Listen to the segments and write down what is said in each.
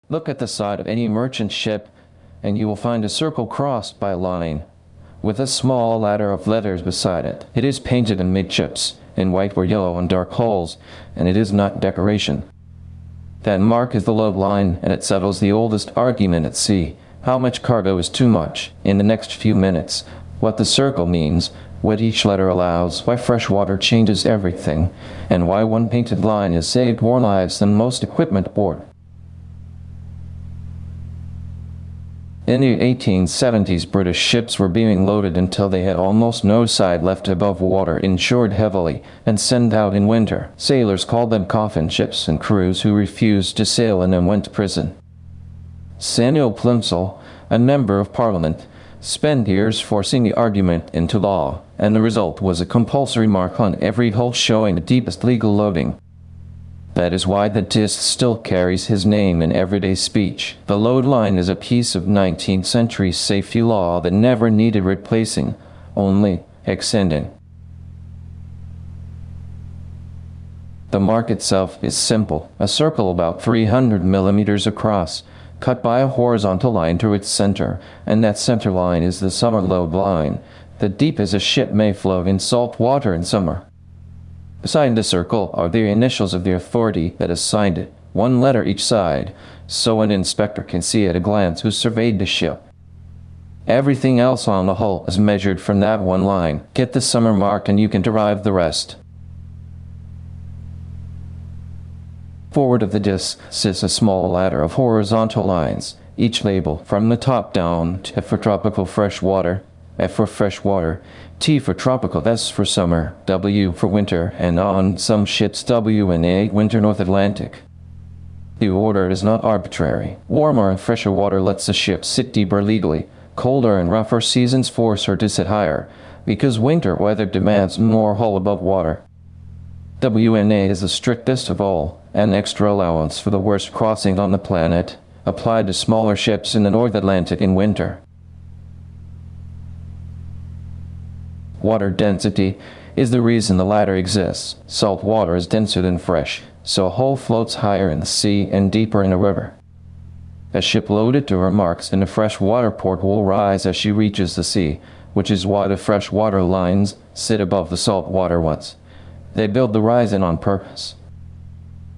Look at the side of any merchant ship, and you will find a circle crossed by a line, with a small ladder of letters beside it. It is painted amidships, in white or yellow on dark hulls, and it is not decoration. That mark is the load line, and it settles the oldest argument at sea. How much cargo is too much? In the next few minutes, what the circle means, what each letter allows, why fresh water changes everything, and why one painted line has saved more lives than most equipment aboard. In the 1870s, British ships were being loaded until they had almost no side left above water, insured heavily, and sent out in winter. Sailors called them coffin ships, and crews who refused to sail in them went to prison. Samuel Plimsoll, a member of Parliament, spent years forcing the argument into law, and the result was a compulsory mark on every hull showing the deepest legal loading. That is why the disc still carries his name in everyday speech. The load line is a piece of 19th century safety law that never needed replacing, only extending. The mark itself is simple, a circle about 300 millimeters across, cut by a horizontal line through its center, and that center line is the summer load line, the deep as a ship may float in salt water in summer. Beside the circle are the initials of the authority that assigned it, one letter each side, so an inspector can see at a glance who surveyed the ship. Everything else on the hull is measured from that one line. Get the summer mark and you can derive the rest. Forward of the disc sits a small ladder of horizontal lines, each labeled from the top down: F for tropical fresh water, F for fresh water, T for tropical, S for summer, W for winter, and on some ships W and A, winter North Atlantic. The order is not arbitrary. Warmer and fresher water lets the ship sit deeper legally. Colder and rougher seasons force her to sit higher, because winter weather demands more hull above water. WNA is the strictest of all, an extra allowance for the worst crossing on the planet, applied to smaller ships in the North Atlantic in winter. Water density is the reason the latter exists. Salt water is denser than fresh, so a hull floats higher in the sea and deeper in a river. A ship loaded to her marks in a fresh water port will rise as she reaches the sea, which is why the fresh water lines sit above the salt water ones. They build the rise in on purpose.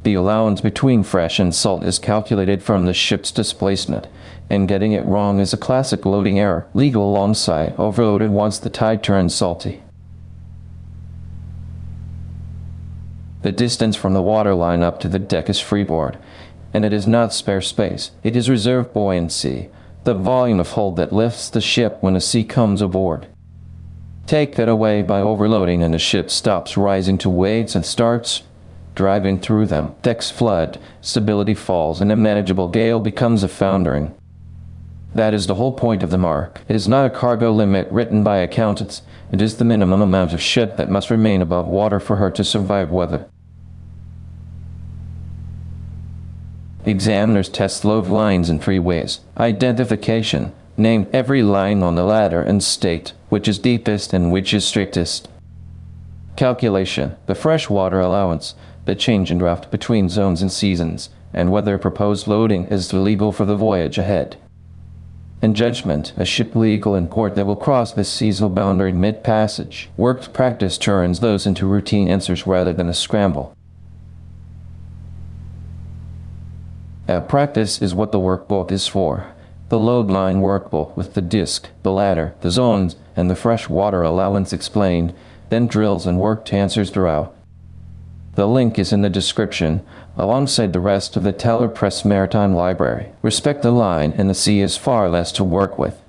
The allowance between fresh and salt is calculated from the ship's displacement, and getting it wrong is a classic loading error, legal alongside overloaded once the tide turns salty. The distance from the water line up to the deck is freeboard, and it is not spare space. It is reserved buoyancy, the volume of hull that lifts the ship when a sea comes aboard. Take that away by overloading and the ship stops rising to waves and starts driving through them. Decks flood, stability falls, and a manageable gale becomes a foundering. That is the whole point of the mark. It is not a cargo limit written by accountants. It is the minimum amount of ship that must remain above water for her to survive weather. Examiners test load lines in 3 ways. Identification. Name every line on the ladder and state which is deepest and which is strictest. Calculation. The fresh water allowance, the change in draft between zones and seasons, and whether proposed loading is legal for the voyage ahead. And judgment, a ship legal in port that will cross this seasonal boundary mid-passage. Worked practice turns those into routine answers rather than a scramble. Practice is what the workbook is for. The load line workbook with the disc, the ladder, the zones, and the fresh water allowance explained, then drills and worked answers throughout. The link is in the description, alongside the rest of the Talor Press Maritime Library. Respect the line, and the sea is far less to work with.